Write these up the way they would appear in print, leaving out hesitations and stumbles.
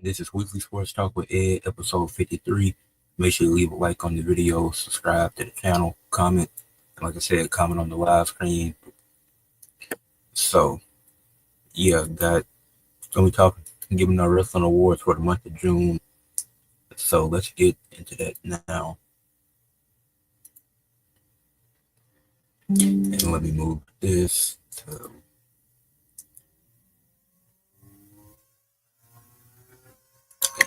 This is Weekly Sports Talk with Ed, episode 53. Make sure you leave a like on the video, subscribe to the channel, comment. And like I said, comment on the live screen. So, yeah, gonna be talking, giving our wrestling awards for the month of June. So let's get into that now. And let me move this to.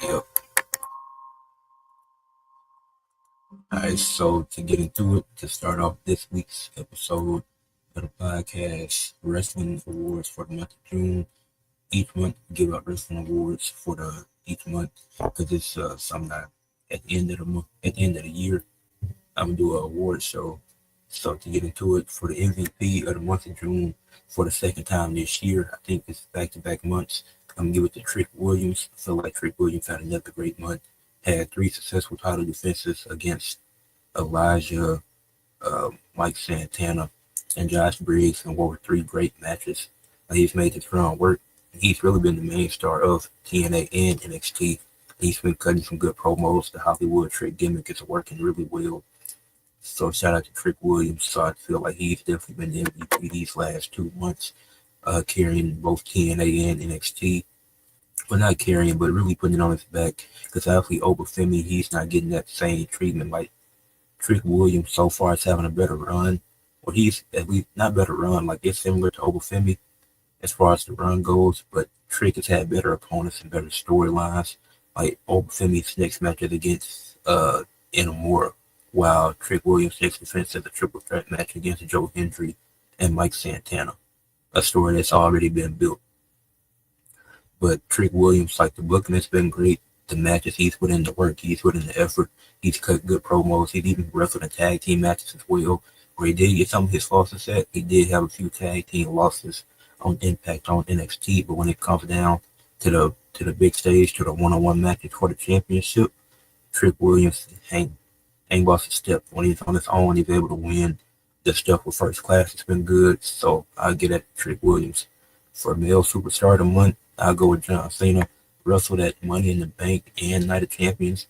Yep. Alright, so to get into it, to start off this week's episode of the podcast, Wrestling Awards for the month of June. Each month, give out wrestling awards for each month because it's something that at the end of the month, at the end of the year, I'm gonna do an award show. So to get into it, for the MVP of the month of June for the second time this year, I think it's back-to-back months. I'm gonna give it to Trick Williams. I feel like Trick Williams had another great month. Had 3 successful title defenses against Elijah, Mike Santana, and Josh Briggs, and what were 3 great matches. He's made his run work. He's really been the main star of TNA and NXT. He's been cutting some good promos. The Hollywood Trick gimmick is working really well. So shout out to Trick Williams. So I feel like he's definitely been the MVP these last 2 months, carrying both TNA and NXT. Well, not carrying, but really putting it on his back. Because obviously Obafemi, he's not getting that same treatment like Trick Williams so far is having a better run. Or he's at least not better run, like it's similar to Obafemi as far as the run goes, but Trick has had better opponents and better storylines. Like Obafemi's next match is against Inamura, while Trick Williams' next defense is a triple threat match against Joe Hendry and Mike Santana. A story that's already been built. But Trick Williams, like the booking has been great. The matches he's put in the work, he's put in the effort, he's cut good promos, he's even wrestled in tag team matches as well. Where he did get some of his losses at, he did have a few tag team losses on Impact on NXT, but when it comes down to the big stage, to the one-on-one matches for the championship, Trick Williams ain't lost a step. When he's on his own, he's able to win. The stuff with First Class has been good, so I'll get at Trick Williams. For male superstar of the month, I'll go with John Cena. Wrestled at Money in the Bank and Night of Champions,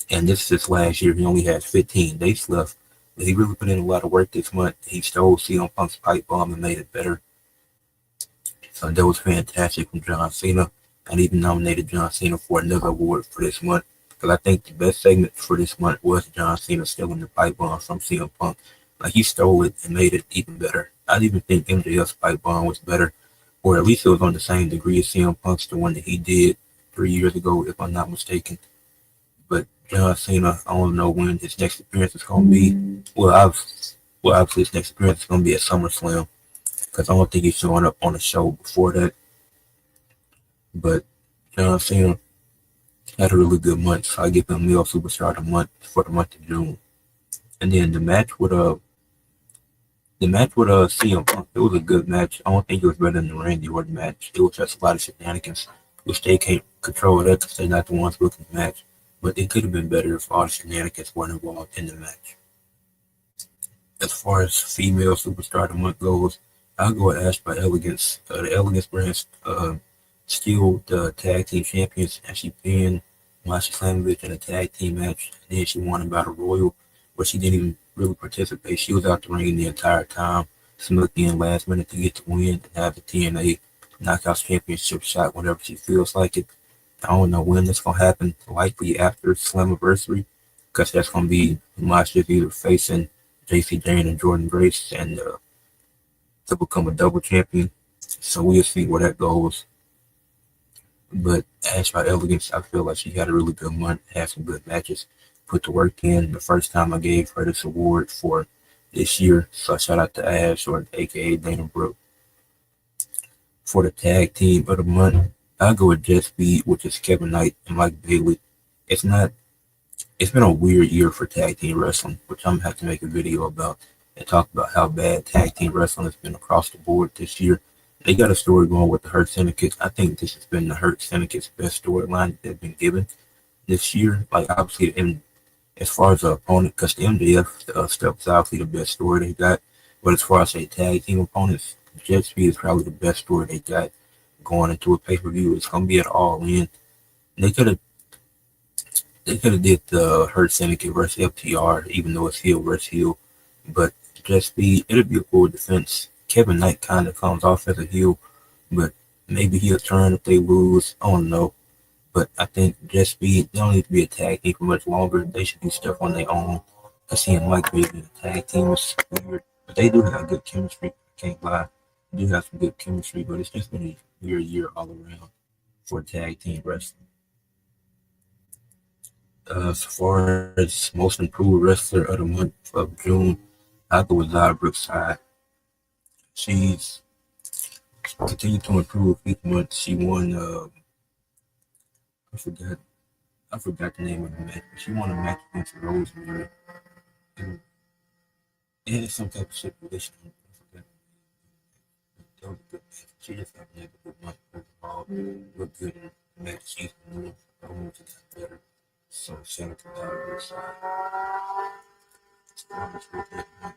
and this is his last year. He only has 15 days left, but he really put in a lot of work this month. He stole CM Punk's pipe bomb and made it better. So that was fantastic from John Cena. And even nominated John Cena for another award for this month. Because I think the best segment for this month was John Cena stealing the pipe bomb from CM Punk. Like he stole it and made it even better. I even think MJF's pipe bomb was better. Or at least it was on the same degree as CM Punk's, the one that he did 3 years ago, if I'm not mistaken. But John Cena, I don't know when his next appearance is going to be. Well, obviously his next appearance is going to be at SummerSlam. Because I don't think he's showing up on a show before that. But John Cena had a really good month, so I give him Male Superstar of the Month for the month of June. And then the match with CM Punk, it was a good match. I don't think it was better than the Randy Orton match. It was just a lot of shenanigans, which they can't control that because they're not the ones booking the match. But it could have been better if all the shenanigans weren't involved in the match. As far as female superstar of the month goes, I'll go with Ash by Elegance. The Elegance brand still the tag team champions, and she pinned Masha Slamovich in a tag team match. And then she won a battle royal, where she didn't even really participate. She was out the ring the entire time, snuck in last minute to get the win and have the TNA Knockouts Championship shot whenever she feels like it. I don't know when it's going to happen, likely after Slammiversary, because that's going to be Masha either facing JC Jane and Jordan Grace and to become a double champion. So we'll see where that goes. But Ash by Elegance, I feel like she had a really good month, had some good matches, put the work in. The first time I gave her this award for this year, so shout out to Ash, or aka Dana Brooke. For the tag team of the month, I'll go with Jet Speed, which is Kevin Knight and Mike Bailey. It's been a weird year for tag team wrestling, which I'm gonna have to make a video about and talk about how bad tag team wrestling has been across the board this year. They got a story going with the Hurt Syndicate. I think this has been the Hurt Syndicate's best storyline that they've been given this year. Like, obviously, as far as the opponent, because the MJF stuff is obviously the best story they got. But as far as the tag team opponents, Jet Speed is probably the best story they got going into a pay-per-view. It's going to be at All In. They could have did the Hurt Syndicate versus FTR, even though it's heel versus heel. But just be it'll be a cool defense. Kevin Knight kind of comes off as a heel, but maybe he'll turn if they lose. I don't know. But I think just be they don't need to be a tag team for much longer. They should do stuff on their own. I see Mike being a tag team is weird, but they do have good chemistry. I can't lie. They do have some good chemistry, but it's just been a weird year all around for tag team wrestling. As far as most improved wrestler of the month of June, I go with Zyra Brookside. She's continued to improve each month. She won. I forgot. I forgot the name of the match, but she won a match against Rosemary. And it had some type of stipulation. I forgot. That was a good match. She just happened to have a good month overall. Looked good in the match. She's moved. I want to get better. So shout out to Zyra Brookside. Performance with that month.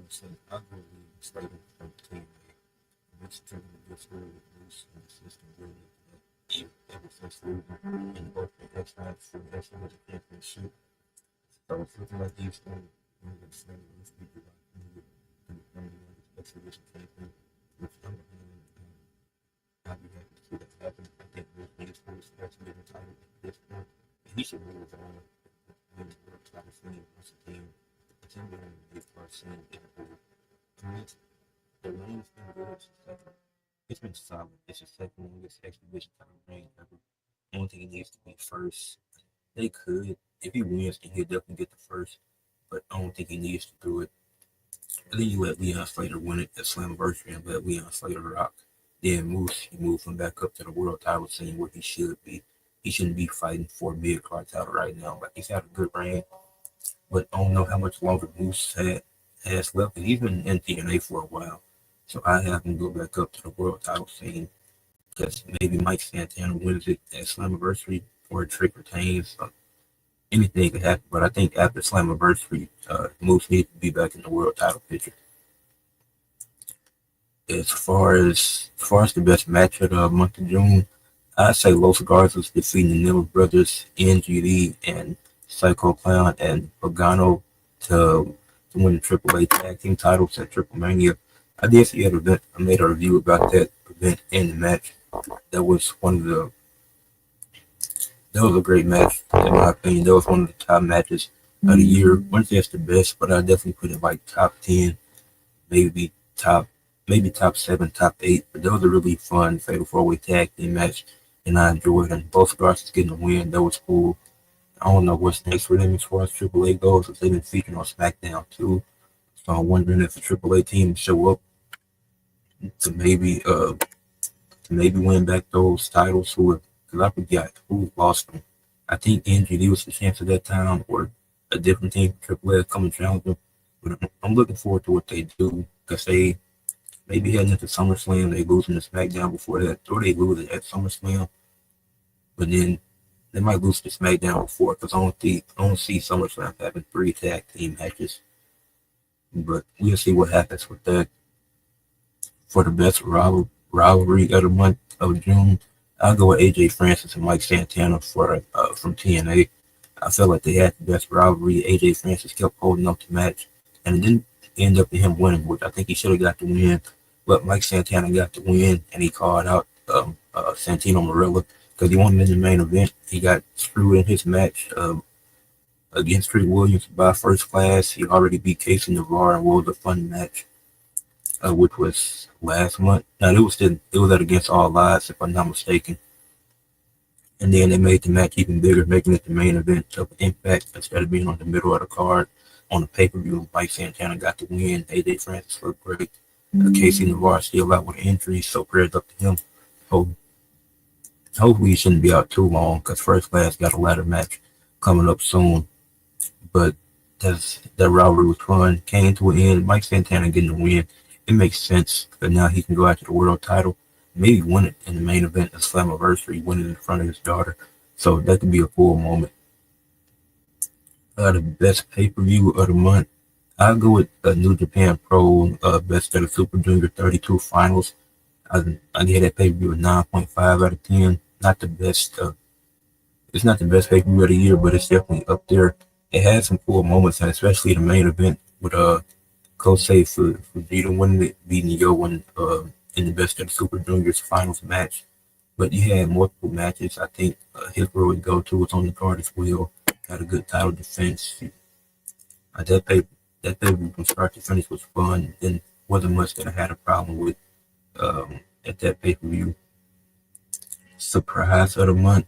So I go with Slater from Team A. It's trying to get through with loose and system really ever since losing in both the X Factor for the SMX championship. So it's looking like these things are going to stay with people like me and the exhibition champion, which I'm going to I'll be happy to see that happen. I think Will Smith has to be entitled at this point. And he should move on when the world title scene once again. Continuing to be part scene in the world. I mean, the reign's been good. It's been solid. It's the second longest exhibition title reign ever. I don't think it needs to be first. They could. If he wins, then he'll definitely get the first. But I don't think he needs to do it. And then you let Leon Slater win it at Slammiversary and let Leon Slater rock. Then Moose, he moved him back up to the world title scene where he should be. He shouldn't be fighting for a mid card title right now. Like he's had a good reign, but I don't know how much longer Moose has left. And he's been in TNA for a while. So I have him go back up to the world title scene because maybe Mike Santana wins it at Slammiversary or Trick retains. Anything could happen, but I think after Slammiversary, Moose needs to be back in the world title picture. As far as the best match of the month of June, I'd say Los Garza's defeating the Nilla Brothers, NGD, and Psycho Clown and Pagano to win the AAA tag team titles at Triple Mania. I did see that event. I made a review about that event and the match. That was one of the that was a great match in my opinion. That was one of the top matches of the year. Wasn't just the best, but I definitely put it like top 10, maybe top maybe top 7, top 8. But that was a really fun fatal 4-way tag team match, and I enjoyed it. And both Garcias getting a win, that was cool. I don't know what's next for them as far as AAA goes, because they've been featured on SmackDown too. So I'm wondering if the AAA team show up to maybe win back those titles. Because I forgot who lost them. I think NGD was the chance at that time, or a different team from AAA coming challenge them. But I'm looking forward to what they do, because they maybe heading into SummerSlam, they losing to SmackDown before that, or they lose it at SummerSlam. But then they might lose to SmackDown before, because I don't see SummerSlam having 3 tag team matches. But we'll see what happens with that. For the best rivalry of the month of June, I'll go with AJ Francis and Mike Santana from TNA. I felt like they had the best rivalry. AJ Francis kept holding up the match, and it didn't end up in him winning, which I think he should have got the win. But Mike Santana got the win, and he called out Santino Marella because he wanted in the main event. He got screwed in his match against Trick Williams by First Class. He already beat Casey Navarre and was a fun match, which was last month. Now it was at Against All Odds, if I'm not mistaken. And then they made the match even bigger, making it the main event of Impact instead of being on the middle of the card on the pay-per-view. Mike Santana got the win. AJ Francis looked great. Casey Navarre still out with an injury, so prayers up to him. Hopefully he shouldn't be out too long, because First Class got a ladder match coming up soon. But that rivalry was fun. Came to an end. Mike Santana getting the win. It makes sense, because now he can go after the world title, maybe win it in the main event of Slammiversary, win it in front of his daughter. So that could be a cool moment. The best pay-per-view of the month, I'll go with New Japan Pro Best of the Super Junior 32 Finals. I gave that pay-per-view a 9.5 out of 10. not the best. It's not the best pay per view of the year, but it's definitely up there. It had some cool moments, and especially the main event with Kosei for Vita winning it, beating Yo in the Best of the Super Juniors finals match. But you had multiple matches. I think his where would go to was on the card as well. Had a good title defense. That pay from start to finish was fun. And wasn't much that I had a problem with at that pay per view. Surprise of the month.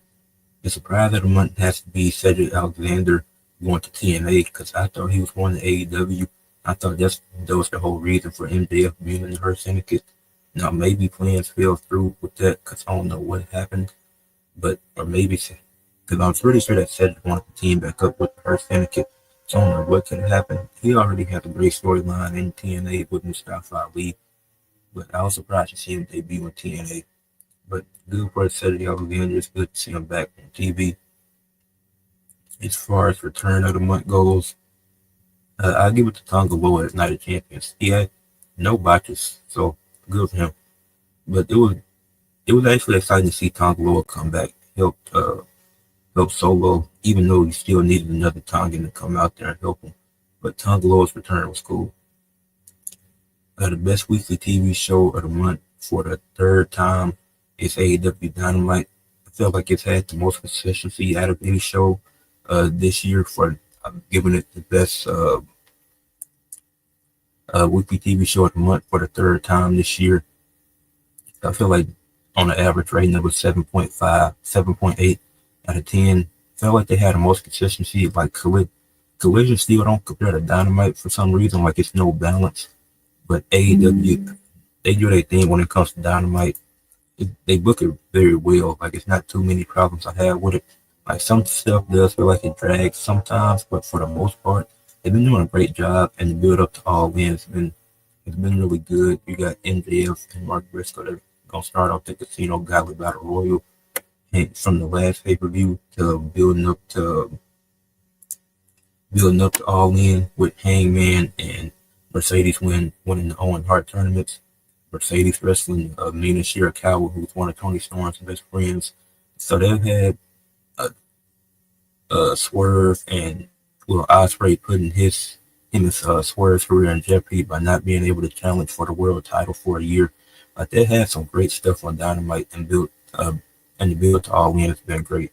The surprise of the month has to be Cedric Alexander going to TNA because I thought he was going to AEW. I thought that was the whole reason for MJF being in the Hurt Syndicate. Now maybe plans fell through with that because I don't know what happened, but or maybe because I'm pretty sure that Cedric wanted to team back up with the Hurt Syndicate. So I don't know what could have happened. He already had a great storyline in TNA with Mustafa Ali, but I was surprised to see him debut in TNA. But good for Cedric Alexander. It's good to see him back on TV. As far as return of the month goes, I'll give it to Tonga Loa as Night of Champions. He had no botches, so good for him. But it was actually exciting to see Tonga Loa come back, help Solo, even though he still needed another Tongan to come out there and help him. But Tonga Loa's return was cool. The best weekly TV show of the month for the third time is AEW Dynamite. I feel like it's had the most consistency out of any show this year for giving it the best weekly TV show of the month for the third time this year. I feel like on the average rating it was 7.5, 7.8 out of 10. I felt like they had the most consistency. Like Collision still don't compare to Dynamite for some reason. Like it's no balance. But AEW, they do their thing when it comes to Dynamite. They book it very well. Like it's not too many problems I have with it. Like some stuff does feel like it drags sometimes, but for the most part, they've been doing a great job. And the build up to All In has been really good. You got MJF and Mark Briscoe. They're gonna start off the Casino Gauntlet Battle Royal, and from the last pay per view to building up to All In with Hangman and Mercedes winning the Owen Hart tournaments. Mercedes wrestling Mina Shirakawa, who's one of Tony Storm's best friends. So they've had Swerve and Ospreay putting him and Swerve's career in jeopardy by not being able to challenge for the world title for a year. Like they had some great stuff on Dynamite and the build to All In has been great.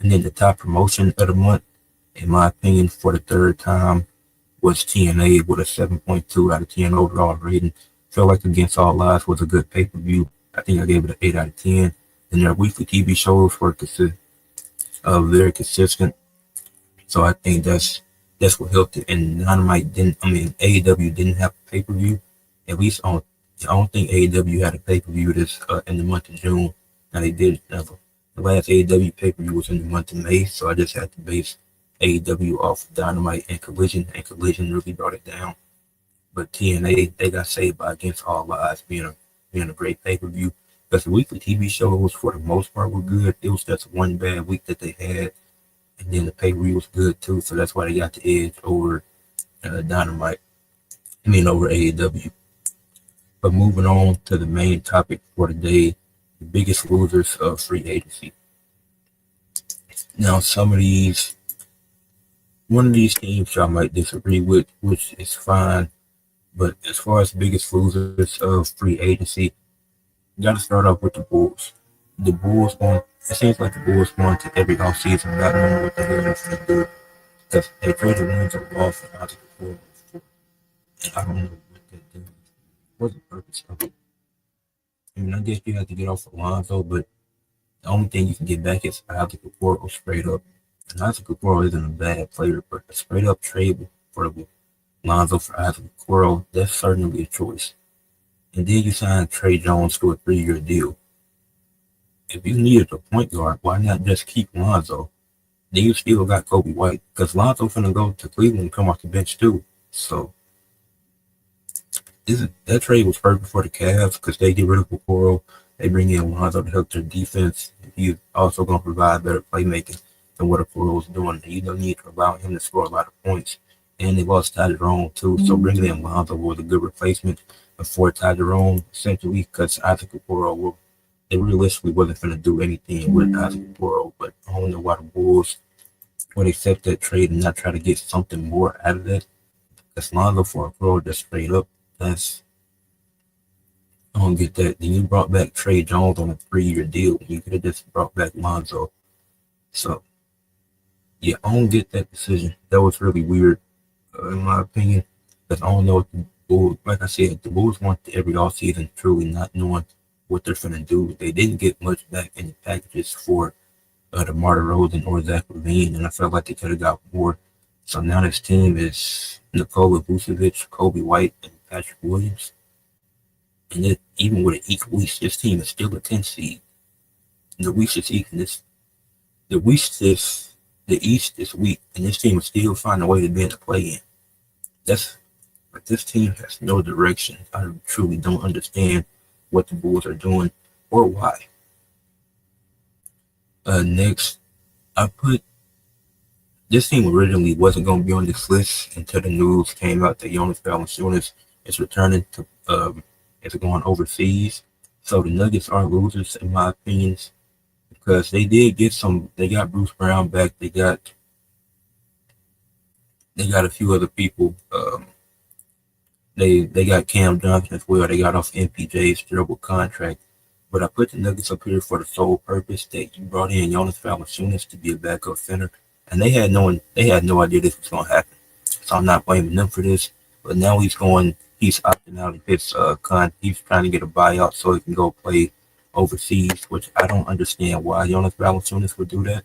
And then the top promotion of the month, in my opinion, for the third time was TNA with a 7.2 out of 10 overall rating. Felt like Against All Odds was a good pay per view. I think I gave it an 8 out of 10. And their weekly TV shows were very consistent. So I think that's what helped it. And AEW didn't have a pay per view. At least I don't think AEW had a pay per view this in the month of June. Now they did never. The last AEW pay per view was in the month of May, so I just had to base AEW off of Dynamite and Collision really brought it down. But TNA, they got saved by Against All Odds being a great pay per view. Because the weekly TV shows for the most part were good. It was just one bad week that they had, and then the pay per view was good too. So that's why they got the edge over Dynamite. Over AEW. But moving on to the main topic for today, the biggest losers of free agency. Now, one of these teams y'all might disagree with, which is fine. But as far as the biggest losers of free agency, you got to start off with the Bulls. It seems like the Bulls going to every offseason not knowing what the hell they're going to do. Because they traded Lorenzo Ball for Isaac Okoro. And I don't know what they're doing. What's the purpose of it? I guess you have to get off Alonzo, but the only thing you can get back is Isaac Okoro straight up. And Isaac Okoro isn't a bad player, but a straight up trade for Lonzo for Isaac Okoro, that's certainly a choice. And then you sign Trey Jones to a 3-year deal. If you needed a point guard, why not just keep Lonzo? Then you still got Kobe White, because Lonzo finna go to Cleveland and come off the bench too. So that trade was perfect for the Cavs because they get rid of Okoro, they bring in Lonzo to help their defense. He's also gonna provide better playmaking than what Okoro was doing. You don't need to allow him to score a lot of points. And they lost Ty Jerome too, so bringing in Lonzo was a good replacement for Ty Jerome, essentially, because Isaac Okoro they realistically wasn't going to do anything with Isaac Boro, but I don't know why the Bulls would accept that trade and not try to get something more out of that. Because Lonzo for a pro just straight up, that's I don't get that. Then you brought back Trey Jones on a 3-year deal. You could have just brought back Lonzo. So yeah, I don't get that decision. That was really weird, in my opinion. Because I don't know what the Bulls, like I said, the Bulls went every offseason truly not knowing what they're going to do. They didn't get much back in the packages for DeMar DeRozan or Zach LaVine, and I felt like they could have got more. So now this team is Nikola Vucevic, Kobe White, and Patrick Williams. And it, even with an equal East, this team is still a 10 seed. The East is equal. The East is weak, and this team is still finding a way to be in the play-in. But this team has no direction. I truly don't understand what the Bulls are doing or why. Next, I put this team originally wasn't going to be on this list until the news came out that Jonas Valanciunas is returning to is going overseas. So the Nuggets are losers in my opinion because they did get some. They got Bruce Brown back. They got a few other people. They got Cam Johnson as well. They got off MPJ's durable contract. But I put the Nuggets up here for the sole purpose that you brought in Jonas Valanciunas to be a backup center, and they had no idea this was going to happen. So I'm not blaming them for this. But now he's opting out of his he's trying to get a buyout so he can go play overseas, which I don't understand why Jonas Valanciunas would do that.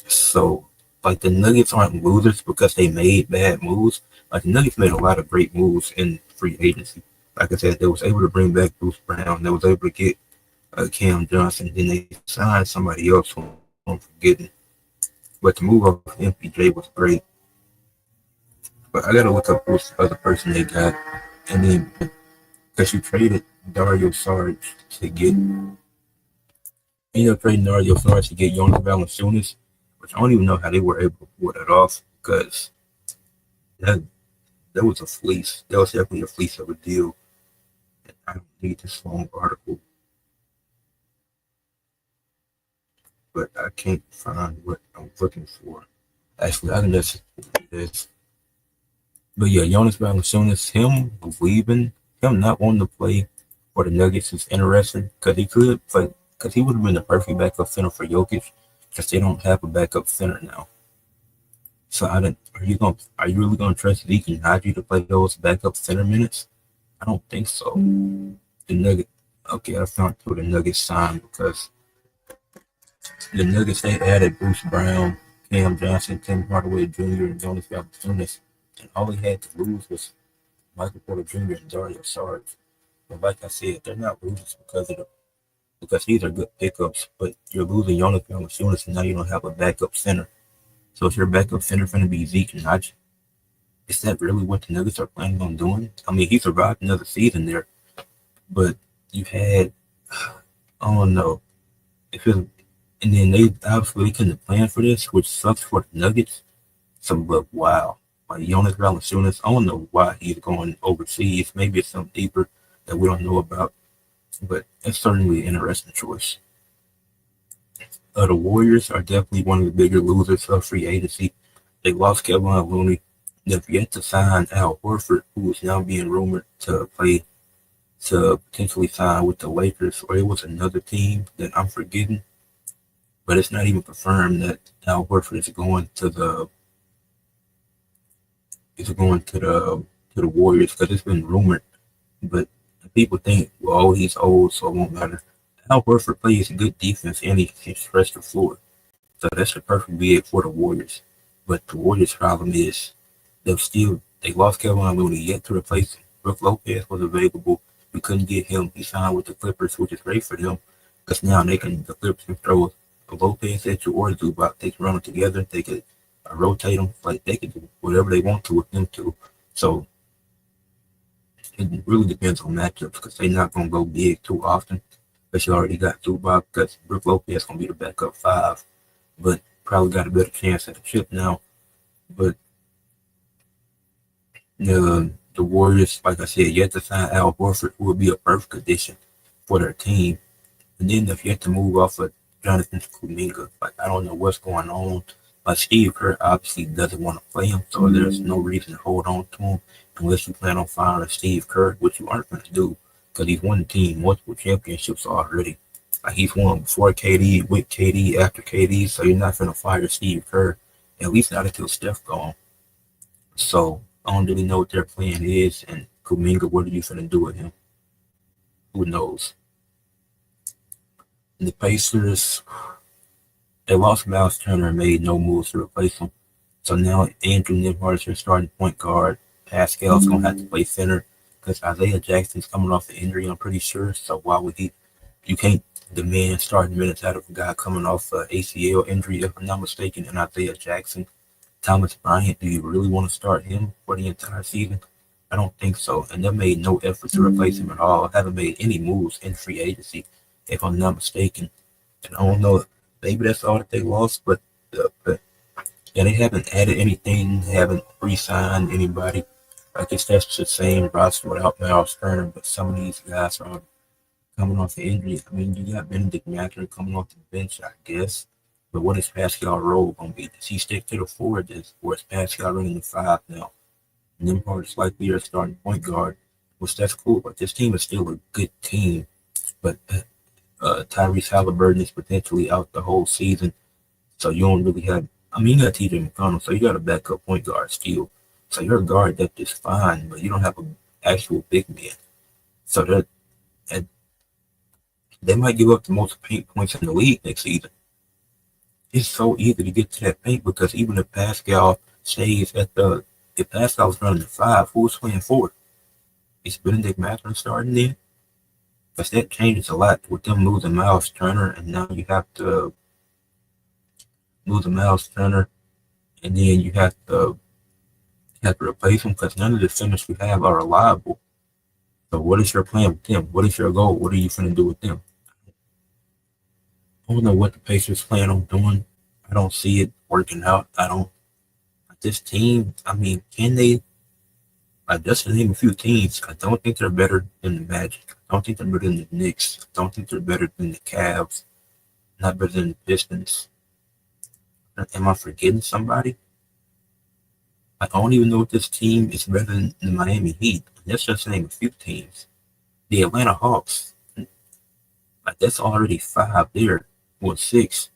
So like the Nuggets aren't losers because they made bad moves. Like the Nuggets made a lot of great moves in free agency. Like I said, they was able to bring back Bruce Brown. They was able to get Cam Johnson. Then they signed somebody else who I'm forgetting. But the move off MPJ was great. But I gotta look up who's the other person they got. And then because you traded Dario Saric to get trading Dario Saric to get Jonas Valanciunas, which I don't even know how they were able to pull that off because that was a fleece. That was definitely a fleece of a deal. I don't need this long article, but I can't find what I'm looking for. Actually, I can just do this. But yeah, Jonas Valanciunas, him leaving, him not wanting to play for the Nuggets is interesting because he could, but because he would have been the perfect backup center for Jokic because they don't have a backup center now. So are you really gonna trust Zeke and Najee to play those backup center minutes? I don't think so. The Nuggets, okay, I found who the Nuggets signed because the Nuggets they added Bruce Brown, Cam Johnson, Tim Hardaway Jr., and Jonas Valanciunas, and all he had to lose was Michael Porter Jr. and Dario Saric. But like I said, they're not losers because these are good pickups. But you're losing Jonas Valanciunas, and now you don't have a backup center. So if your backup center is going to be Zeke and Najee, is that really what the Nuggets are planning on doing? I mean, he survived another season there, but you had, I don't know, if it, and then they obviously couldn't have planned for this, which sucks for the Nuggets. So, but wow, like Jonas Valanciunas, I don't know why he's going overseas. Maybe it's something deeper that we don't know about, but it's certainly an interesting choice. The Warriors are definitely one of the bigger losers of free agency. They lost Kevin Looney. They've yet to sign Al Horford, who is now being rumored to potentially sign with the Lakers, or it was another team that I'm forgetting. But it's not even confirmed that Al Horford is going to the Warriors because it's been rumored. But people think, well, he's old, so it won't matter. Al Horford plays good defense and he can stretch the floor. So that's the perfect bid for the Warriors. But the Warriors' problem is they lost Kevin Looney yet to replace him. Brook Lopez was available. We couldn't get him. He signed with the Clippers, which is great for them. Because now the Clippers can throw a Lopez at you or Zubac. They can run them together. They could rotate them. Like they can do whatever they want to with them too. So it really depends on matchups because they're not going to go big too often. But you already got Zubac because Brook Lopez is going to be the backup 5. But probably got a better chance at the chip now. But the Warriors, like I said, yet to sign Al Horford, who would be a perfect addition for their team. And then if you have to move off of Jonathan Kuminga, like I don't know what's going on. Like Steve Kerr obviously doesn't want to play him, so there's no reason to hold on to him unless you plan on firing Steve Kerr, which you aren't going to do because he's won the team multiple championships already. Like he's won before KD, with KD, after KD, so you're not going to fire Steve Kerr, at least not until Steph gone. So I don't really know what their plan is, and Kuminga, what are you going to do with him? Who knows? And the Pacers, they lost Miles Turner and made no moves to replace him. So now Andrew Nembhard is your starting point guard. Pascal's gonna have to play center because Isaiah Jackson's coming off the injury, I'm pretty sure. So why would he? You can't demand starting minutes out of a guy coming off an ACL injury, if I'm not mistaken, and Isaiah Jackson. Thomas Bryant, do you really want to start him for the entire season? I don't think so. And they made no effort to replace him at all. Haven't made any moves in free agency, if I'm not mistaken. And I don't know, maybe that's all that they lost, but yeah, they haven't added anything, haven't re-signed anybody. I guess that's the same roster without Miles Turner, but some of these guys are coming off the injury. I mean, you got Benedict Mather coming off the bench, I guess. But what is Pascal role going to be? Does he stick to the four, or is Pascal running the five now? Nembhard is likely your starting point guard, which that's cool. But this team is still a good team. But Tyrese Halliburton is potentially out the whole season. So you don't really have. I mean, you got TJ McConnell, so you got a backup point guard still. So your guard depth is fine, but you don't have an actual big man. So that they might give up the most paint points in the league next season. It's so easy to get to that paint because even if Pascal stays at the, if Pascal's running the five, who's playing four? Is Benedict Mathurin starting there? Because that changes a lot with them losing Miles Turner, and now you have to lose a Miles Turner, and then you have to replace them because none of the centers we have are reliable. So what is your plan with them? What is your goal? What are you going to do with them? I don't know what the Pacers plan on doing. I don't see it working out. I don't. This team, I mean, can they? Just to name a few teams, I don't think they're better than the Magic. I don't think they're better than the Knicks. I don't think they're better than the Cavs. Not better than the Pistons. Am I forgetting somebody? I don't even know if this team is better than the Miami Heat. Let's just name a few teams. The Atlanta Hawks, that's already five there, or six.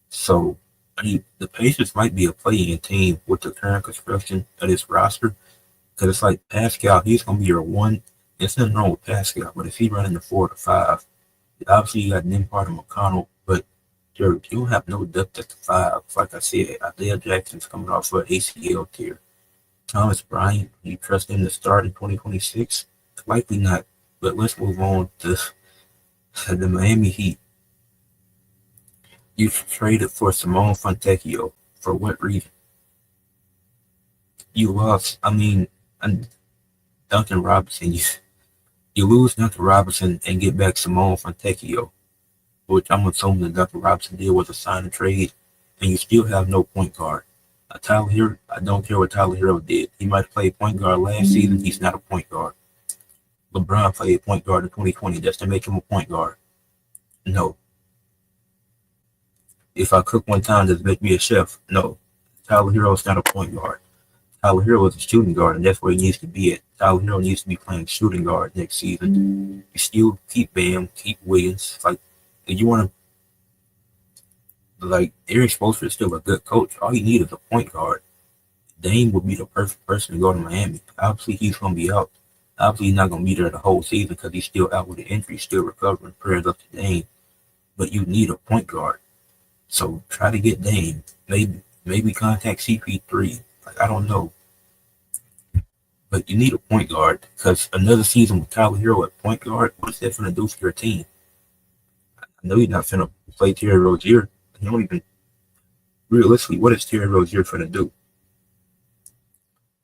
So, I mean, the Pacers might be a playing team with the current construction of this roster. Because it's like Pascal, he's going to be your one. There's nothing wrong with Pascal, but if he's running the 4 to 5, obviously you got Nembhard and McConnell, but you don't have no depth at the five. Like I said, Isaiah Jackson's coming off of an ACL tear. Thomas Bryant, you trust him to start in 2026? Likely not. But let's move on to the Miami Heat. You traded for Simone Fontecchio. For what reason? You lost. I mean, Duncan Robinson. You lose Duncan Robinson and get back Simone Fontecchio, which I'm assuming that Duncan Robinson did was a sign and trade, and you still have no point guard. Tyler Hero, I don't care what Tyler Hero did. He might play point guard last season. He's not a point guard. LeBron played point guard in 2020 just to make him a point guard. No. If I cook one time, does it make me a chef? No. Tyler Hero is not a point guard. Tyler Hero is a shooting guard, and that's where he needs to be at. Tyler Hero needs to be playing shooting guard next season. You still keep Bam, keep Williams. Like, if you want to, like, Eric Spoelstra is still a good coach. All you need is a point guard. Dame would be the perfect person to go to Miami. Obviously, he's going to be out. Obviously, he's not going to be there the whole season because he's still out with an injury, still recovering. Prayers up to Dame. But you need a point guard. So try to get Dame. Maybe contact CP3. Like, I don't know. But you need a point guard because another season with Tyler Hero at point guard, what is that going to do for your team? I know you're not going to play Terry Rozier. You don't even, realistically, what is Terry Rozier going to do?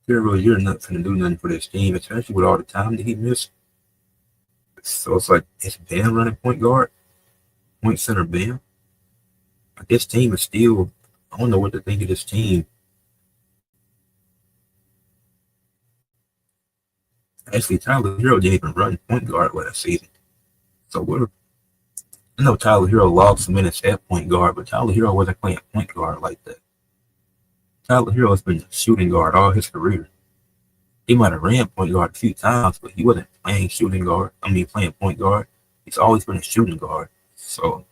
Terry Rozier not going to do nothing for this team, especially with all the time that he missed. So it's like, is Bam running point guard? Point center Bam? Like, this team is still, I don't know what to think of this team. Actually, Tyler Hero didn't even run point guard last season. So I know Tyler Hero logged some minutes at point guard, but Tyler Hero wasn't playing point guard like that. Tyler Hero has been shooting guard all his career. He might have ran point guard a few times, but he wasn't playing shooting guard. I mean, playing point guard. He's always been a shooting guard. So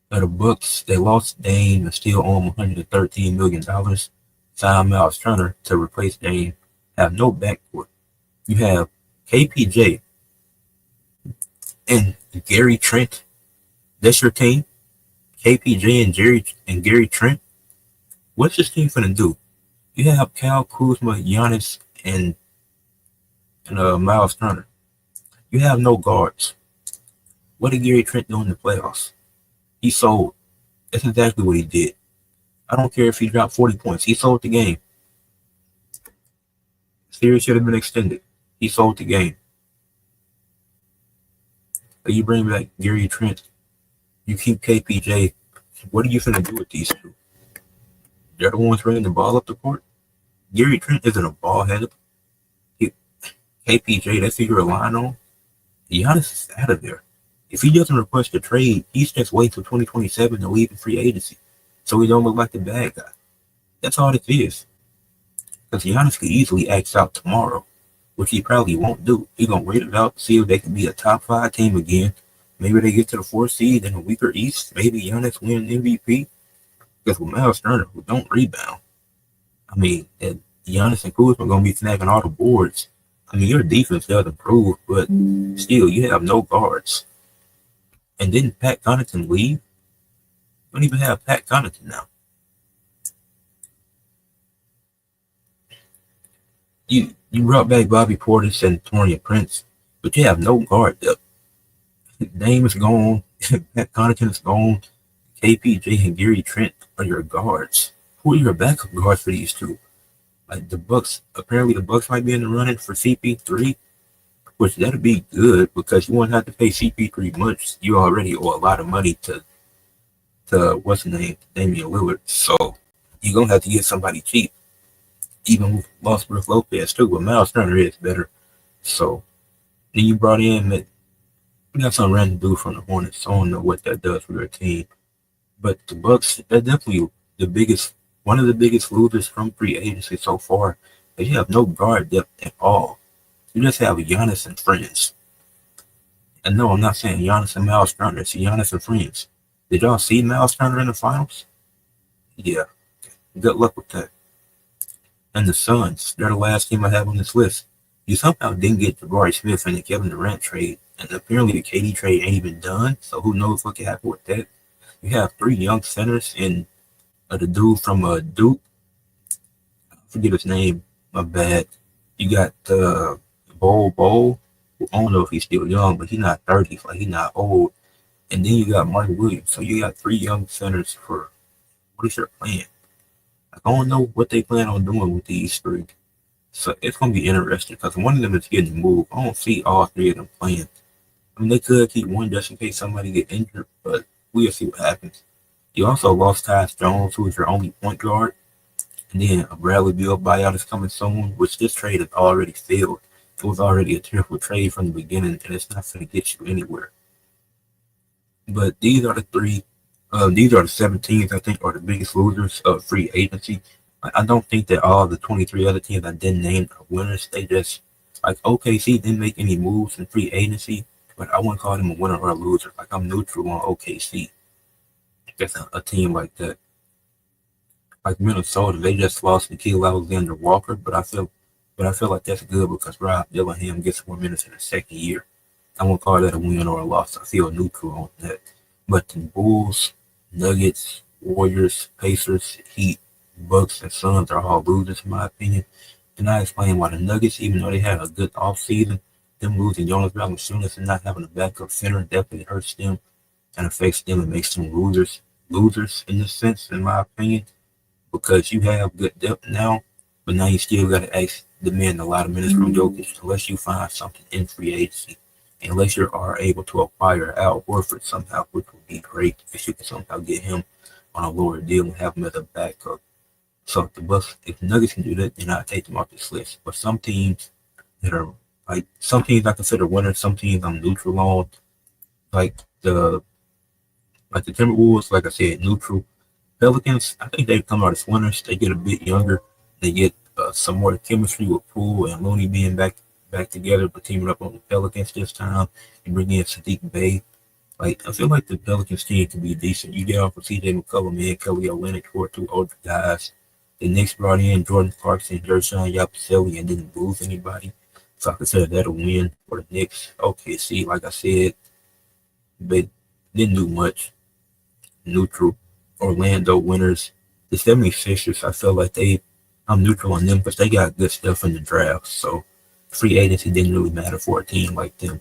the Bucks, they lost Dame and still owe him $113 million. Signed Miles Turner to replace Dame. Have no backcourt. You have KPJ and Gary Trent. That's your team. KPJ and Gary Trent. What's this team gonna do? You have Cal Kuzma, Giannis, and Miles Turner. You have no guards. What did Gary Trent do in the playoffs? He sold. That's exactly what he did. I don't care if he dropped 40 points. He sold the game. The series should have been extended. He sold the game. But you bring back Gary Trent. You keep KPJ. What are you going to do with these two? They're the ones running the ball up the court. Gary Trent isn't a ball header. KPJ, that's who you're relying on. Giannis is out of there. If he doesn't request a trade, he's just waiting till 2027 to leave in free agency, so he don't look like the bad guy. That's all this is. Because Giannis could easily act out tomorrow, which he probably won't do. He's going to wait it out, see if they can be a top 5 team again. Maybe they get to the 4th seed in a weaker East. Maybe Giannis win MVP. Because with Miles Turner, who don't rebound, I mean, Giannis and Kuzma are going to be snagging all the boards. I mean, your defense does improve, but still, you have no guards. And didn't Pat Connaughton leave? You don't even have Pat Connaughton now. You brought back Bobby Portis and Taurean Prince, but you have no guard depth. Dame is gone. Pat Connaughton is gone. KPJ and Gary Trent are your guards. Who are your backup guards for these two? Like the Bucks, apparently the Bucks might be in the running for CP3, which that'd be good because you won't have to pay CP3 much. You already owe a lot of money to what's his name, Damian Lillard. So you're gonna have to get somebody cheap. Even with lost Brook Lopez too, but Miles Turner is better. So then you brought in that we got some random dude from the Hornets. So I don't know what that does for your team. But the Bucks, they're definitely one of the biggest losers from free agency so far. They have no guard depth at all. You just have Giannis and friends. And no, I'm not saying Giannis and Miles Turner. It's Giannis and friends. Did y'all see Miles Turner in the finals? Yeah. Good luck with that. And the Suns, they're the last team I have on this list. You somehow didn't get Jabari Smith in the Kevin Durant trade. And apparently the KD trade ain't even done. So who knows what can happen with that. You have 3 young centers and the dude from Duke. I forget his name. My bad. You got Bol. I don't know if he's still young, but he's not 30. Like he's not old. And then you got Mark Williams. So you got 3 young centers for what is your plan? I don't know what they plan on doing with these 3. So it's gonna be interesting because one of them is getting moved. I don't see all 3 of them playing. I mean, they could keep one just in case somebody get injured, but we'll see what happens. You also lost Tyus Jones, who is your only point guard. And then a Bradley Beal buyout is coming soon, which this trade has already failed. It was already a terrible trade from the beginning, and it's not going to get you anywhere. But these are the 3. These are the 7 teams I think are the biggest losers of free agency. I don't think that all the 23 other teams I didn't name are winners. They just, like OKC didn't make any moves in free agency, but I wouldn't call them a winner or a loser. Like I'm neutral on OKC. That's a team like that. Like Minnesota, they just lost Nikhil Alexander Walker, but I feel like that's good because Rob Dillingham gets more minutes in the second year. I won't call that a win or a loss. I feel neutral on that. But the Bulls, Nuggets, Warriors, Pacers, Heat, Bucks, and Suns are all losers in my opinion. And I explain why the Nuggets, even though they had a good offseason, them losing Jonas Valanciunas and not having a backup center definitely hurts them and affects them and makes them losers in this sense, in my opinion, because you have good depth now, but now you still got to demand a lot of minutes from Jokic unless you find something in free agency, unless you are able to acquire Al Horford somehow, which would be great if you can somehow get him on a lower deal and have him as a backup. So if the Nuggets can do that, then I'll take them off this list. But some teams I consider winners, some teams I'm neutral on. Like the Timberwolves, like I said, neutral. Pelicans, I think they come out as winners. They get a bit younger. They get some more chemistry with Poole and Looney being back together, but teaming up on the Pelicans this time. You bring in Sadiq Bey. Like I feel like the Pelicans team can be decent. You get off of CJ McCollum and Kelly Olynyk, who are two older guys. The Knicks brought in Jordan Clarkson, Dershawn Yabusele, and didn't lose anybody. So I consider that a win for the Knicks. Okay, see, like I said, they didn't do much. Neutral. Orlando winners. The 76ers, I feel like I'm neutral on them because they got good stuff in the draft. So free agency didn't really matter for a team like them.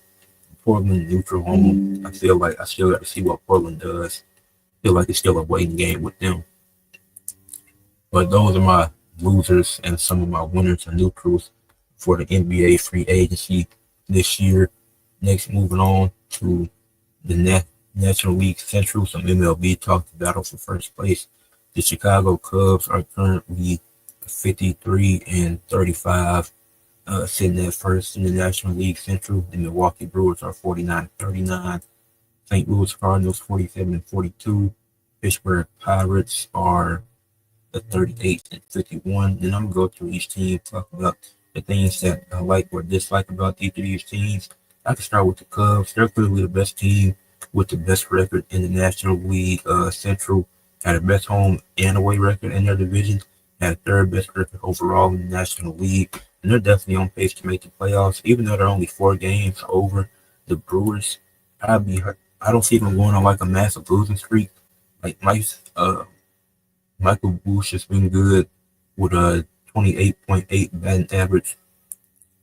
Portland neutral home. I feel like I still got to see what Portland does. I feel like it's still a waiting game with them. But those are my losers and some of my winners and neutrals for the NBA free agency this year. Next, moving on to the National League Central, some MLB talk, the battle for first place. The Chicago Cubs are currently 53 and 35, sitting at first in the National League Central. The Milwaukee Brewers are 49 and 39. St. Louis Cardinals 47 and 42. Pittsburgh Pirates are at 38 and 51. Then I'm gonna go through each team, talk about the things that I like or dislike about each of these teams. I can start with the Cubs. They're clearly the best team with the best record in the National League Central. Had the best home and away record in their division. Had the third best record overall in the National League. And they're definitely on pace to make the playoffs, even though they're only 4 games over the Brewers. I don't see them going on like a massive losing streak. Like Michael Bush has been good with a 28.8 batting average.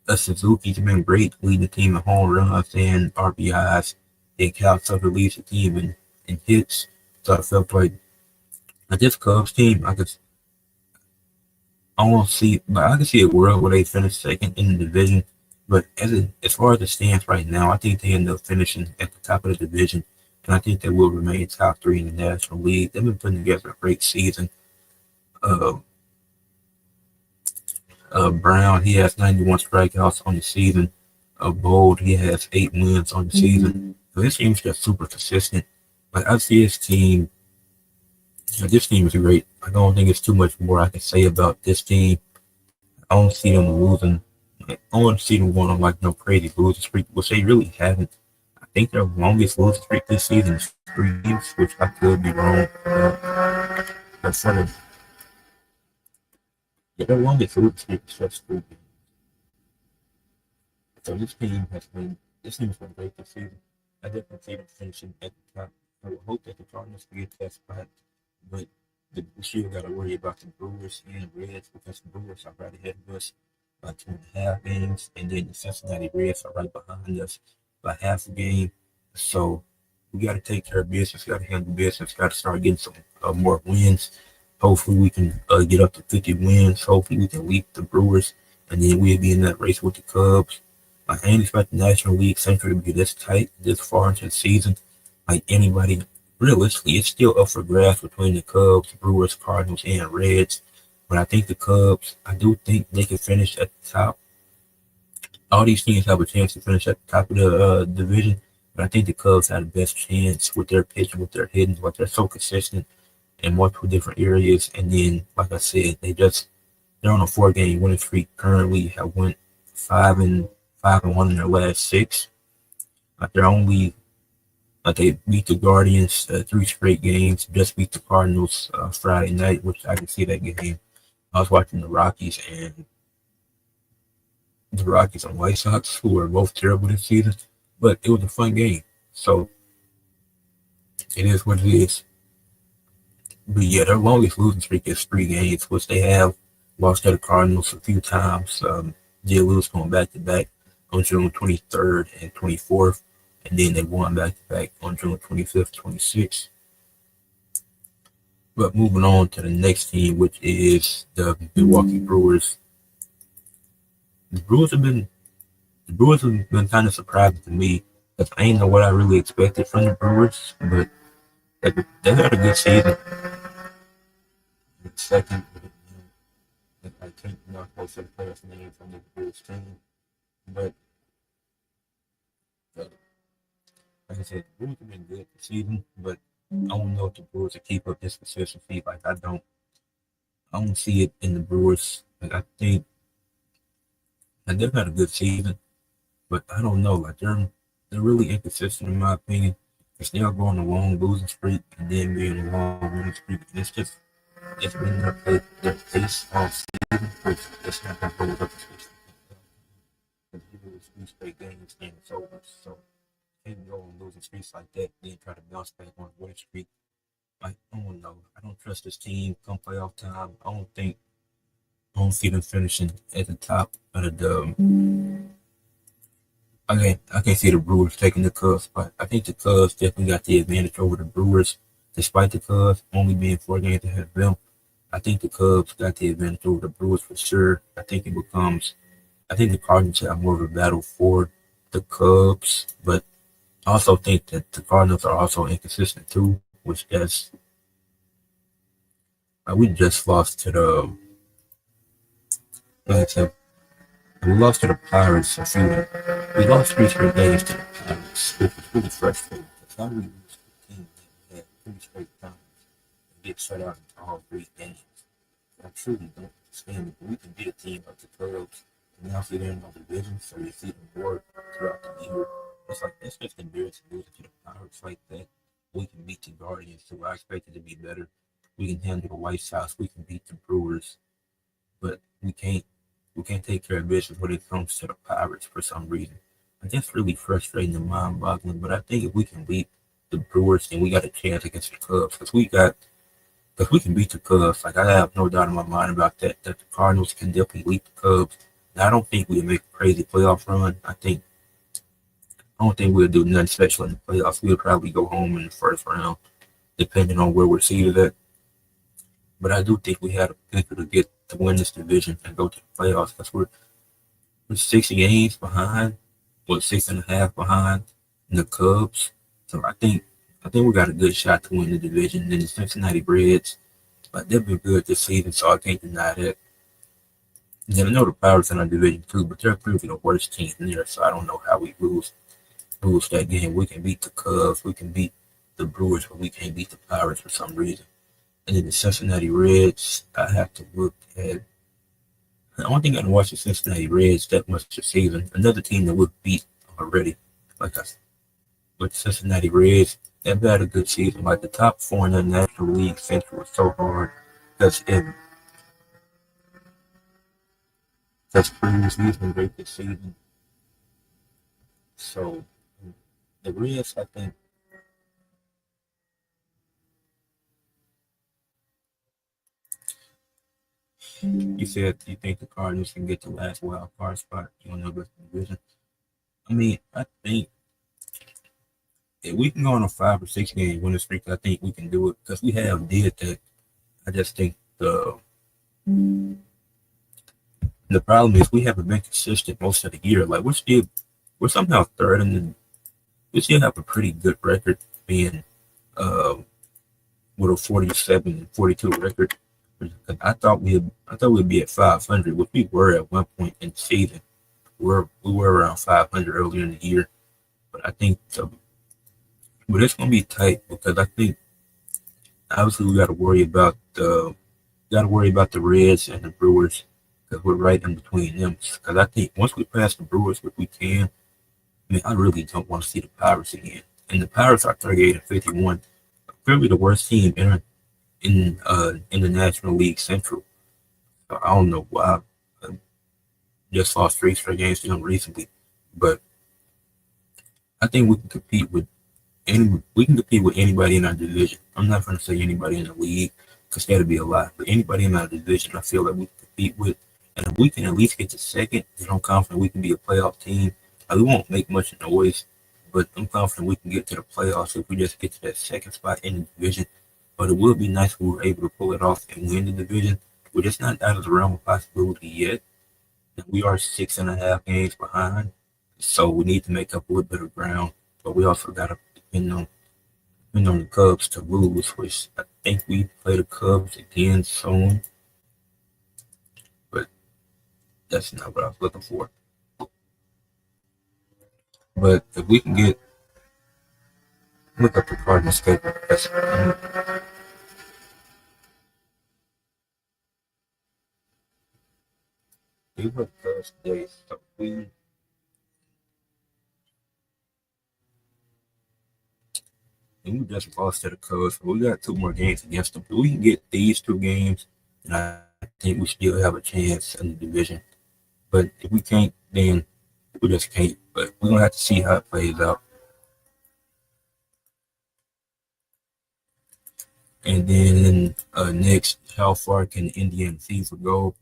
Suzuki's been great leading the team in home runs and RBIs. And Cal Tucker leads the team in hits. So I felt like this Cubs team, I can see a world where they finish second in the division. But as far as it stands right now, I think they end up finishing at the top of the division, and I think they will remain top three in the National League. They've been putting together a great season. Uh, Brown, he has 91 strikeouts on the season. Bold, he has 8 wins on the season. So this team's just super consistent. Like I see this team is great. I don't think it's too much more I can say about this team. I don't see them losing. I don't see them going on like no crazy losing streak, which they really haven't. I think their longest losing streak this season is 3 games, which I could be wrong about. But their longest losing streak is just 3 games. So this team has been great this season. I definitely see them finishing at the top. I would hope that the Cardinals get that spot, but we still got to worry about the Brewers and Reds because the Brewers are right ahead of us by 2.5 games, and then the Cincinnati Reds are right behind us by half a game. So we got to take care of business, got to handle business, got to start getting some more wins. Hopefully we can get up to 50 wins. Hopefully we can leap the Brewers, and then we'll be in that race with the Cubs. I ain't expect the National League Central to be this tight this far into the season. Like anybody, realistically, it's still up for grabs between the Cubs, Brewers, Cardinals, and Reds. But I think the Cubs, I do think they can finish at the top. All these teams have a chance to finish at the top of the division, but I think the Cubs have the best chance with their pitching, with their hitting, like they're so consistent in multiple different areas. And then, like I said, they're on a 4 game winning streak currently. Have went 5-1 in their last 6. Like they're only like they beat the Guardians 3 straight games. Just beat the Cardinals Friday night, which I can see that game. I was watching the Rockies and White Sox, who are both terrible this season, but it was a fun game. So it is what it is. But yeah, their longest losing streak is 3 games, which they have lost to the Cardinals a few times. They lose going back to back on June 23rd and 24th, and then they won back to back on June 25th, 26th. But moving on to the next team, which is the Milwaukee Brewers. The Brewers have been kind of surprising to me because I didn't know what I really expected from the Brewers, but they had a good season. Second, I can't not close to the players' name from the Brewers team, but like I said, the Brewers have been good this season, but I don't know if the Brewers will keep up this consistency. Like I don't see it in the Brewers. Like I think like they've had a good season, but I don't know. Like they're really inconsistent in my opinion. Because they'll go on a long losing streak and then be in a long winning streak. And it's been their pace all season, which it's not gonna hold up because you lose 3 straight games and it's over. So can't go on losing streaks like that, then try to bounce back on a winning streak. Like I don't know. I don't trust this team come playoff time. I don't see them finishing at the top of the dub. I can't see the Brewers taking the Cubs, but I think the Cubs definitely got the advantage over the Brewers, despite the Cubs only being 4 games ahead of them. I think the Cubs got the advantage over the Brewers for sure. I think the Cardinals have more of a battle for the Cubs, but I also think that the Cardinals are also inconsistent too, which is we just lost to the like I said, we lost to the Pirates a few. We lost 3 straight games to the Pirates, which was really frustrating. Because how do we lose to a team that had 3 straight times and get shut out in all 3 games? I truly don't understand it. We can beat a team like the Cubs and now see they're in the division, so you see them more throughout the year. It's like that's just embarrassing losing to the Pirates like that. We can beat the Guardians, so I expect it to be better. We can handle the White Sox. We can beat the Brewers, but we can't take care of business when it comes to the Pirates for some reason. And that's really frustrating and mind boggling. But I think if we can beat the Brewers, then we got a chance against the Cubs because we can beat the Cubs. Like I have no doubt in my mind about that. That the Cardinals can definitely beat the Cubs. Now, I don't think we'll make a crazy playoff run. I don't think we'll do nothing special in the playoffs. We'll probably go home in the first round, depending on where we're seated at. But I do think we had a potential to get to win this division and go to the playoffs because we're 6 games behind, or 6.5 behind the Cubs. So I think we got a good shot to win the division. Then the Cincinnati Reds, like they've been good this season, so I can't deny that. And then I know the Pirates in our division too, but they're clearly the worst team in there, so I don't know how we lose that game. We can beat the Cubs, we can beat the Brewers, but we can't beat the Pirates for some reason. And then the Cincinnati Reds, I have to look at. I don't think I can watch the Cincinnati Reds that much this season. Another team that we've beat already, like I with Cincinnati Reds, they've had a good season. Like the top 4 in the National League Central was so hard because that's previously has been great this season. So the Reds, I think you said you think the Cardinals can get the last wild card spot. You don't know about the division. I mean, I think if we can go on a 5 or 6 game winning streak, I think we can do it because we have did that. I just think the problem is we haven't been consistent most of the year. Like we're somehow third in the we still have a pretty good record being uh with a 47 and 42 record. I thought we'd be at 500, which we were at one point in the season. We were around 500 earlier in the year, but but it's gonna be tight because I think obviously we got to worry about the Reds and the Brewers because we're right in between them. Because I think once we pass the Brewers, if we can, I mean, I really don't want to see the Pirates again. And the Pirates are 38 and 51, clearly the worst team in the National League Central. So I don't know why I just lost 3 straight games to them recently, but I think we can compete with anybody in our division. I'm not going to say anybody in the league because that'd be a lot, but anybody in our division, I feel like we can compete with. And if we can at least get to second, then I'm confident we can be a playoff team. We won't make much noise, but I'm confident we can get to the playoffs if we just get to that second spot in the division. But it would be nice if we were able to pull it off and win the division. We're just not out of the realm of possibility yet. And we are 6.5 games behind, so we need to make up a little bit of ground. But we also got to depend on the Cubs to lose, which I think we play the Cubs again soon. But that's not what I was looking for. But if we can get look up the Cardinals schedule. We were Thursday, so we just lost to the Cubs. We got two more games against them. If we can get these two games, and I think we still have a chance in the division. But if we can't, then we just can't. But we're gonna have to see how it plays out. And then next, how far can the Indiana Fever go?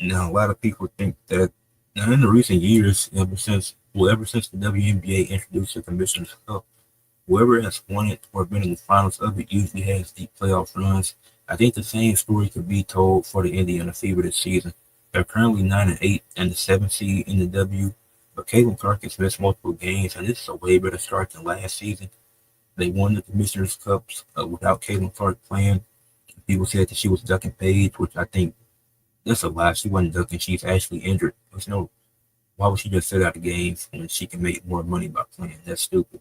Now, a lot of people think that now in the recent years, ever since the WNBA introduced the Commissioner's Cup, whoever has won it or been in the finals of it usually has deep playoff runs. I think the same story could be told for the Indiana Fever this season. They're currently 9-8 and the seventh seed in the W, but Caitlin Clark has missed multiple games, and this is a way better start than last season. They won the Commissioner's Cups without Caitlin Clark playing. People said that she was ducking Paige, which I think that's a lie. She wasn't ducking. She's actually injured. There's no. Why would she just sit out the games when she can make more money by playing? That's stupid.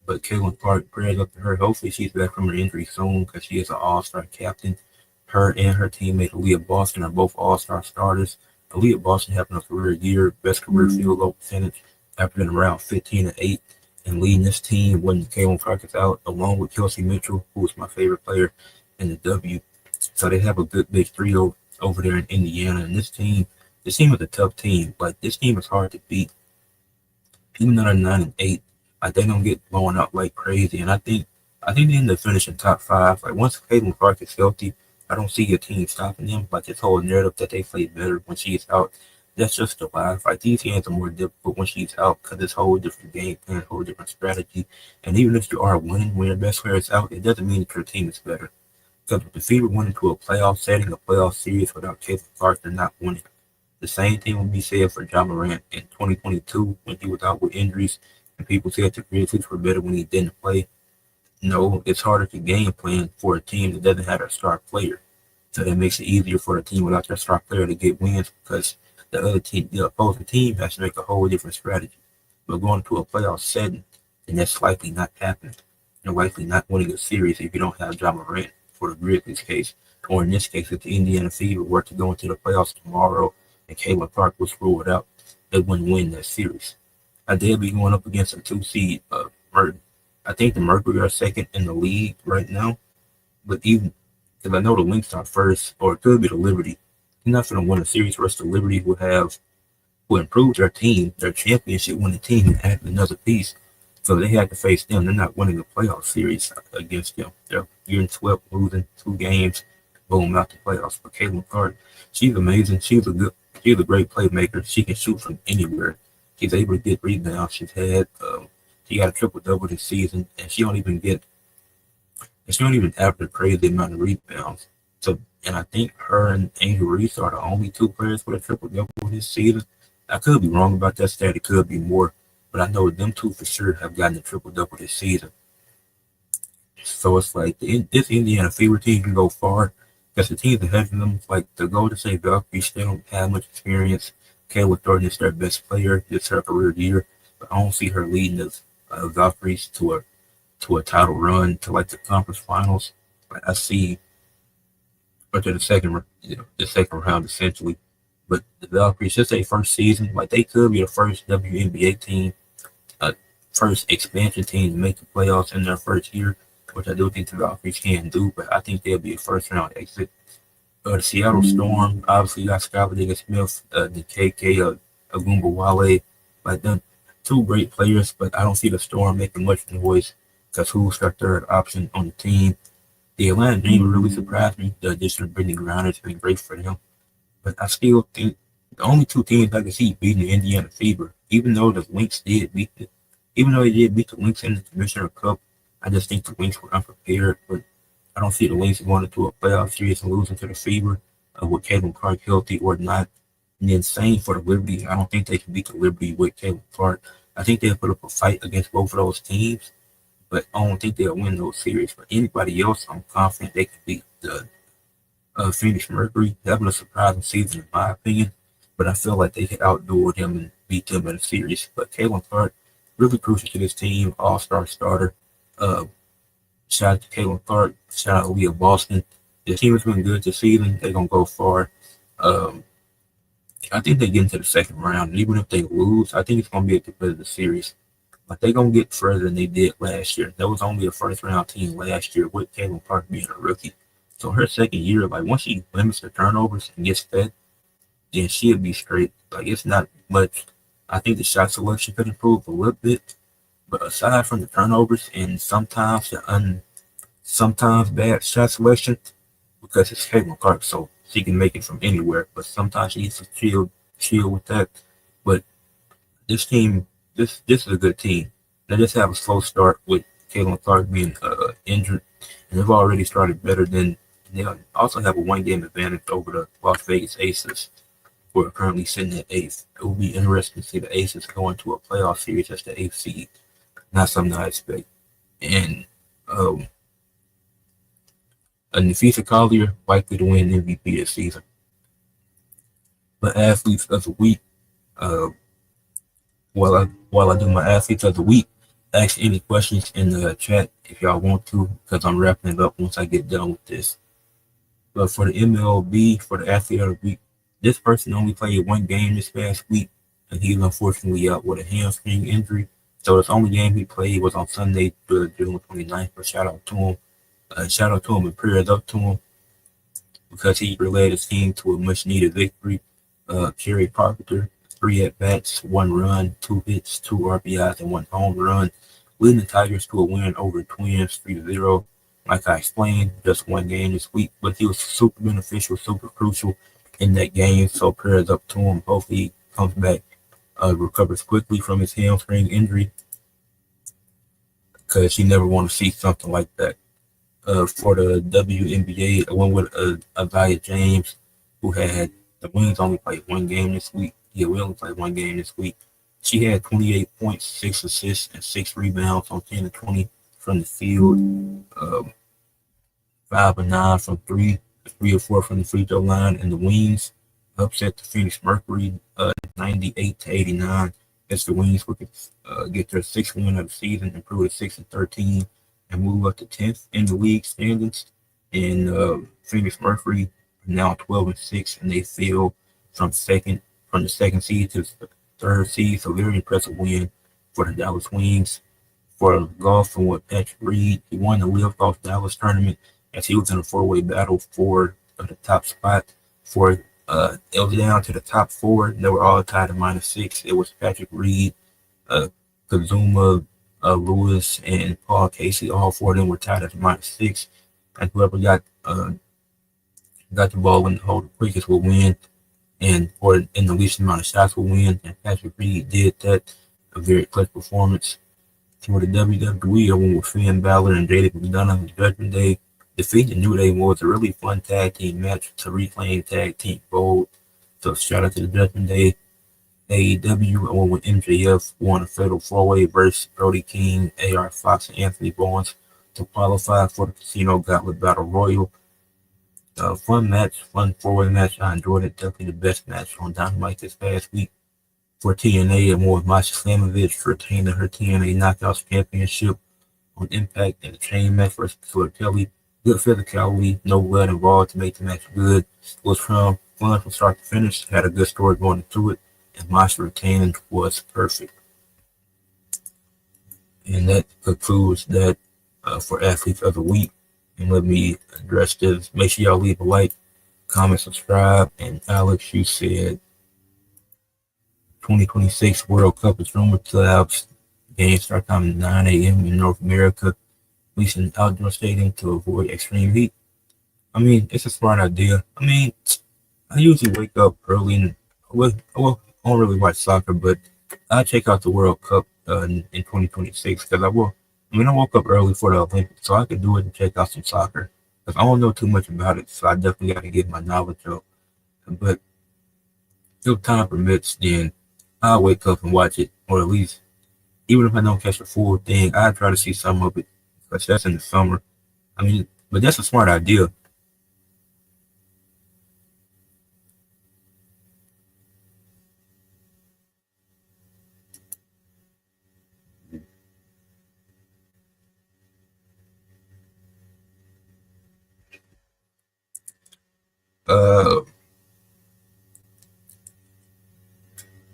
But Caitlin Clark, prayers up to her. Hopefully she's back from her injury soon because she is an all-star captain. Her and her teammate Aaliyah Boston are both all-star starters. Aaliyah Boston having a career year, best career field goal percentage, averaging around 15-8, and leading this team when Caitlin Clark is out, along with Kelsey Mitchell, who is my favorite player in the W. So they have a good big trio over there in Indiana. And this team is a tough team. Like this team is hard to beat. Even though they're 9-8, like they don't get blown out like crazy. And I think they end up finishing top five. Like once Caitlin Clark is healthy, I don't see your team stopping them. Like this whole narrative that they play better when she's out, that's just a lie. Like these games are more difficult when she's out because it's a whole different game plan, a whole different strategy. And even if you are winning when your best player is out, it doesn't mean that your team is better. Because if the Fever went into a playoff setting, a playoff series without Caitlin Clark, they're not winning. The same thing would be said for John Morant in 2022 when he was out with injuries, and people said the Grizzlies were better when he didn't play. No, it's harder to game plan for a team that doesn't have a star player. So that makes it easier for a team without their star player to get wins because the opposing team has to make a whole different strategy. But going to a playoff setting, then that's likely not happening. You're likely not winning a series if you don't have John Morant for the Grizzlies case. Or in this case, if the Indiana Fever were to go into the playoffs tomorrow and Caitlin Clark was ruled out, they wouldn't win that series. They'll be going up against a two seed. I think the Mercury are second in the league right now, but even because I know the Lynx are first, or it could be the Liberty. They're not going to win a series versus the Liberty, who improved their team, their championship winning team, and added another piece. So they had to face them. They're not winning a playoff series against them. They're year 12, losing two games, boom, out the playoffs. But Caitlin Clark, she's amazing. She's a great playmaker. She can shoot from anywhere. She's able to get rebounds. She got a triple double this season, and she don't even average a crazy amount of rebounds. So, and I think her and Angel Reese are the only two players with a triple double this season. I could be wrong about that stat. It could be more, but I know them two for sure have gotten a triple double this season. So it's like this Indiana Fever team can go far because the teams ahead of them, like the Golden State Valkyries, they don't have much experience. Kayla Thornton is their best player. It's her career year, but I don't see her leading the Valkyries to a title run to like the conference finals. Like I see, or to the second round essentially. But the Valkyries, just their first season, like they could be the first WNBA team, uh, first expansion team to make the playoffs in their first year, which I do think the Valkyries can do. But I think they'll be a first round exit. The Seattle Storm obviously got Skylar Diggins Smith, the KK, Agumba Wale, like them two great players, but I don't see the Storm making much noise because who's their third option on the team? The Atlanta Dream really surprised me. The addition of Brittany Griner has been great for them. But I still think the only two teams I can see beating the Indiana Fever, even though they did beat the Lynx in the Commissioner Cup, I just think the Lynx were unprepared. But I don't see the Lynx going into a playoff series and losing to the Fever with Caitlin Clark healthy or not. And then same for the Liberty. I don't think they can beat the Liberty with Caitlin Clark. I think they'll put up a fight against both of those teams, but I don't think they'll win those series. But anybody else, I'm confident they can beat the Phoenix Mercury. Having a surprising season, in my opinion. But I feel like they could outdo them and beat them in a series. But Caitlin Clark, really crucial to this team. All-star starter. Uh, Shout out to Caitlin Clark. Shout out to Leah Boston. The team has been good this season. They're gonna go far. Um, I think they get into the second round, and even if they lose, I think it's gonna be a competitive series. Like they're gonna get further than they did last year. There was only a first round team last year with Caitlin Clark being a rookie. So her second year, like once she limits the turnovers and gets fed, then she'll be straight. Like it's not much. I think the shot selection could improve a little bit, but aside from the turnovers and sometimes bad shot selection, because it's Caitlin Clark, so she can make it from anywhere. But sometimes she needs to chill with that. But this team, this is a good team. They just have a slow start with Caitlin Clark being injured, and they've already started better than. They also have a one-game advantage over the Las Vegas Aces, who are currently sitting at eighth. It will be interesting to see the Aces go into a playoff series as the eighth seed. Not something I expect. And um, a Nafisa Collier likely to win MVP this season. But athletes of the week, uh, while I do my athletes of the week, ask any questions in the chat if y'all want to, because I'm wrapping it up once I get done with this. But for the MLB, for the athlete of the week, this person only played one game this past week, and he's unfortunately out with a hamstring injury. So his only game he played was on Sunday, June 29th. But shout out to him. Shout out to him and prayers up to him because he led his team to a much needed victory. Kerry Carpenter, 3 at-bats, 1 run, 2 hits, 2 RBIs, and 1 home run, leading the Tigers to a win over the Twins 3-0. Like I explained, just one game this week, but he was super beneficial, super crucial in that game. So prayers up to him. Hopefully he comes back, recovers quickly from his hamstring injury, because you never want to see something like that. For the WNBA, I went with Avaya James, who had the Wings only played one game this week. Yeah, we only played one game this week. She had 28 points, 6 assists, and 6 rebounds on 10 of 20 from the field. Um, 5 of 9 from three, 3 of 4 from the free throw line, and the Wings upset the Phoenix Mercury 98-89. As the Wings would get their sixth win of the season, improve to 6-13, and move up to 10th in the league standings. And Phoenix Mercury are now 12-6, and they fell from the second seed to the third seed. So very impressive win for the Dallas Wings. For golf and with Patrick Reed, he won the Live Golf Dallas tournament as he was in a four-way battle for the top spot. It was down to the top four. They were all tied at -6. It was Patrick Reed, uh, Kazuma, Lewis, and Paul Casey. All four of them were tied at -6. And whoever got the ball in the hole the quickest will win, or in the least amount of shots will win. And Patrick Reed did that. A very clutch performance. For the WWE, I went with Finn Balor and JD McDonough on Judgment Day. Defeating New Day was a really fun tag team match to reclaim tag team gold. So shout out to the Judgment Day. AEW, I went with MJF, won a fatal four-way versus Brody King, AR Fox, and Anthony Bowens to qualify for the Casino Gauntlet Battle Royal. Fun match, fun four-way match. I enjoyed it. Definitely the best match on Dynamite this past week. For TNA, and with Masha Slamovich retaining her TNA Knockouts Championship on Impact in a chain match versus Killer Kelly. Good physicality, no blood involved to make the match good. It was fun from start to finish. Had a good story going into it, and Masha retaining was perfect. And that concludes that for Athletes of the Week. And let me address this. Make sure y'all leave a like, comment, subscribe. And Alex, you said 2026 World Cup is rumored to have games start time at 9 a.m. in North America, at least in outdoor stadium to avoid extreme heat. I mean, it's a smart idea. I mean, I usually wake up early and I don't really watch soccer, but I check out the World Cup in 2026 because I woke up early for the Olympics, so I could do it and check out some soccer. Because I don't know too much about it, so I definitely got to get my knowledge up. But if time permits, then I'll wake up and watch it, or at least, even if I don't catch the full thing, I try to see some of it, because that's in the summer. I mean, but that's a smart idea.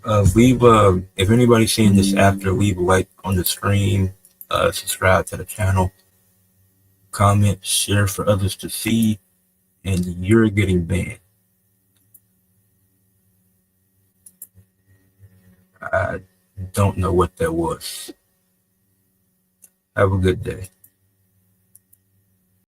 if anybody's seeing this after, leave a like on the stream, subscribe to the channel, comment, share for others to see, and you're getting banned. I don't know what that was. Have a good day.